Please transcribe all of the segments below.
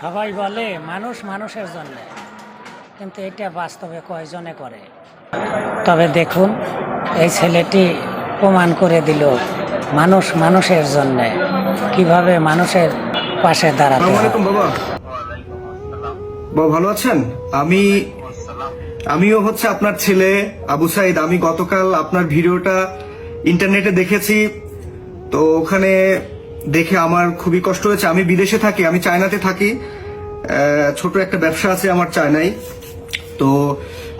সবাই বলে মানুষ মানুষের জন্য, কিন্তু এটা বাস্তবে কয়জনে করে? তবে দেখুন, এই ছেলেটি প্রমাণ করে দিল মানুষ মানুষের জন্য কিভাবে মানুষের পাশে দাঁড়াতে হয়। বাবা, বাবা ভালো আছেন? আমিও হচ্ছে আপনার ছেলে আবু সাইদ। আমি গতকাল আপনার ভিডিওটা ইন্টারনেটে দেখেছি, তো ওখানে দেখে আমার খুবই কষ্ট হয়েছে। আমি বিদেশে থাকি, আমি চায়নাতে থাকি, ছোট একটা ব্যবসা আছে আমার চায়নায়। তো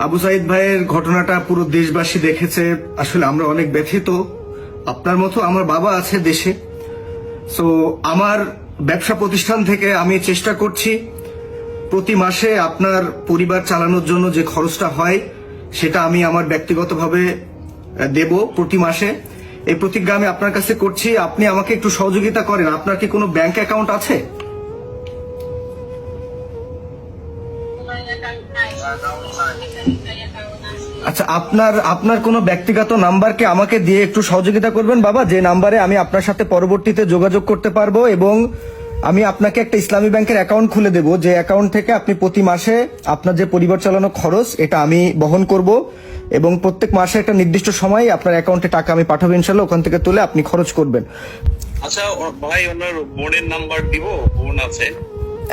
আবু সাইদ ভাইয়ের ঘটনাটা পুরো দেশবাসী দেখেছে। আসলে আমরা অনেক ব্যথিত। আপনার মতো আমার বাবা আছে দেশে। সো আমার ব্যবসা প্রতিষ্ঠান থেকে আমি চেষ্টা করছি প্রতি মাসে আপনার পরিবার চালানোর জন্য যে খরচটা হয় সেটা আমি আমার ব্যক্তিগতভাবে দেব প্রতি মাসে। এই প্রতিজ্ঞা আমি আপনার কাছে করছি। আপনি আমাকে একটু সহযোগিতা করেন। আপনার কি কোনো ব্যাংক অ্যাকাউন্ট আছে? আচ্ছা, আপনার কোনো ব্যক্তিগত নাম্বারকে আমাকে দিয়ে একটু সহযোগিতা করবেন বাবা, যে নাম্বারে আমি আপনার সাথে পরবর্তীতে যোগাযোগ করতে পারবো, এবং আমি আপনাকে একটা ইসলামী ব্যাংকের অ্যাকাউন্ট খুলে দেব, যে অ্যাকাউন্ট থেকে আপনি প্রতি মাসে আপনার যে পরিবার চালানো খরচ এটা আমি বহন করব, এবং প্রত্যেক মাসে একটা নির্দিষ্ট সময় আপনার অ্যাকাউন্টে টাকা আমি পাঠাবো ইনশাল্লাহ। ওখান থেকে তুলে আপনি খরচ করবেন। আচ্ছা ভাই, ওনার বোনের নাম্বার দিব? বোন আছে?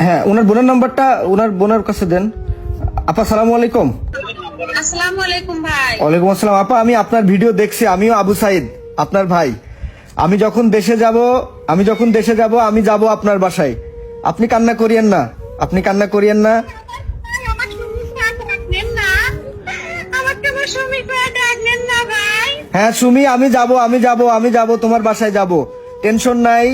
হ্যাঁ, ওনার বোনের নাম্বারটা ওনার বোনের কাছে দেন। আপা সালামু আলাইকুম। আসসালামু আলাইকুম ভাই। ওয়ালাইকুম আসসালাম। আপা, আমি আপনার ভিডিও দেখছি, আমিও আবু সাইদ আপনার ভাই। আমি যখন দেশে যাব আমি যাব আপনার বাসায়। আপনি কান্না করিয়েন না, আপনি কান্না করিয়েন না। হ্যাঁ সুমি, আমি যাব তোমার বাসায় যাব, টেনশন নাই।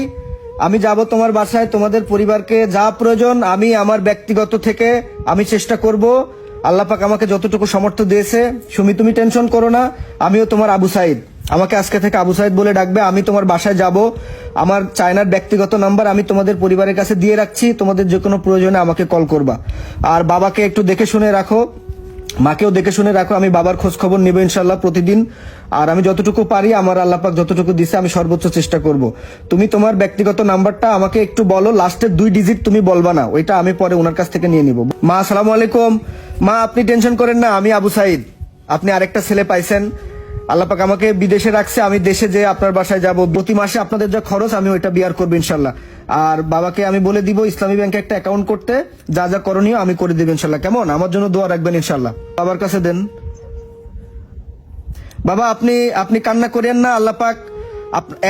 আমি যাব তোমার বাসায়, তোমাদের পরিবারকে যা প্রয়োজন আমি আমার ব্যক্তিগত থেকে আমি চেষ্টা করব। আল্লাহ পাক আমাকে যতটুকু সামর্থ্য দিয়েছে। সুমি, তুমি টেনশন করো না। আমিও তোমার আবু সাইদ, আমাকে আজকে থেকে আবু সাইদ বলে ডাকবে। আমি তোমার বাসায় যাব, আমার চায়নার ব্যক্তিগত নাম্বার আমি তোমাদের পরিবারের কাছে দিয়ে রাখছি। তোমাদের যে কোনো প্রয়োজনে আমাকে কল করবা। আর বাবাকে একটু দেখে শুনে রাখো, মাকেও দেখে শুনে রাখো। আমি বাবার খোঁজ খবর নেব ইনশাল্লাহ প্রতিদিন। আর আমি যতটুকু পারি, আমার আল্লাহ পাক যতটুকু দিছে আমি সর্বোচ্চ চেষ্টা করব। তুমি তোমার ব্যক্তিগত নাম্বারটা আমাকে একটু বলো, লাস্টের 2 ডিজিট তুমি বলবা না, ওইটা আমি পরে ওনার কাছ থেকে নিয়ে নিব। মা আসসালামু আলাইকুম। মা, আপনি টেনশন করেন না, আমি আবু সাইদ। আপনি আরেকটা ছেলে পাইছেন, আল্লাহ পাক আমাকে বিদেশে রাখছে। আমি দেশে যে আপনার বাসায় যাব, প্রতি মাসে আপনাদের যা খরচ আমি ওইটা বিয়ার করবো ইনশাল্লাহ। আর বাবাকে আমি বলে দিব ইসলামী ব্যাংকে একটা অ্যাকাউন্ট করতে, যা যা করণীয় আমি করে দেব ইনশাল্লাহ। কেমন? আমার জন্য দোয়া রাখবেন ইনশাল্লাহ। বাবার কাছে দেন। বাবা, আপনি কান্না করেন না। আল্লাহ পাক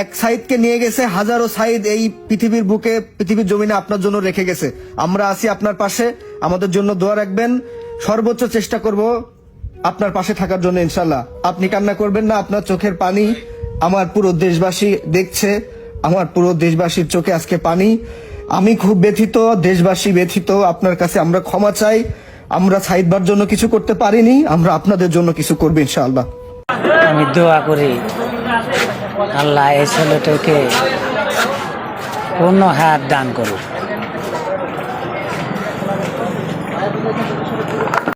এক সাইদকে নিয়ে গেছে, হাজারো সাইদ এই পৃথিবীর বুকে, পৃথিবীর জমিনে আপনার জন্য রেখে গেছে। আমরা আছি আপনার পাশে, আমাদের জন্য দোয়া রাখবেন। সর্বোচ্চ চেষ্টা করব আপনার পাশে থাকার জন্য ইনশাল্লাহ। আপনি কান্না করবেন না, আপনার চোখের পানি আমার পুরো দেশবাসী দেখছে। আমার পুরো দেশবাসীর চোখে আজকে পানি। আমি খুব ব্যথিত, দেশবাসী ব্যথিত। আপনার কাছে আমরা ক্ষমা চাই। আমরা সাইদবার জন্য কিছু করতে পারিনি, আমরা আপনাদের জন্য কিছু করবো ইনশাআল্লাহ। আমি দোয়া করি আল্লাহ এই ছেলেটাকে পূর্ণ হায়াত দান করুক।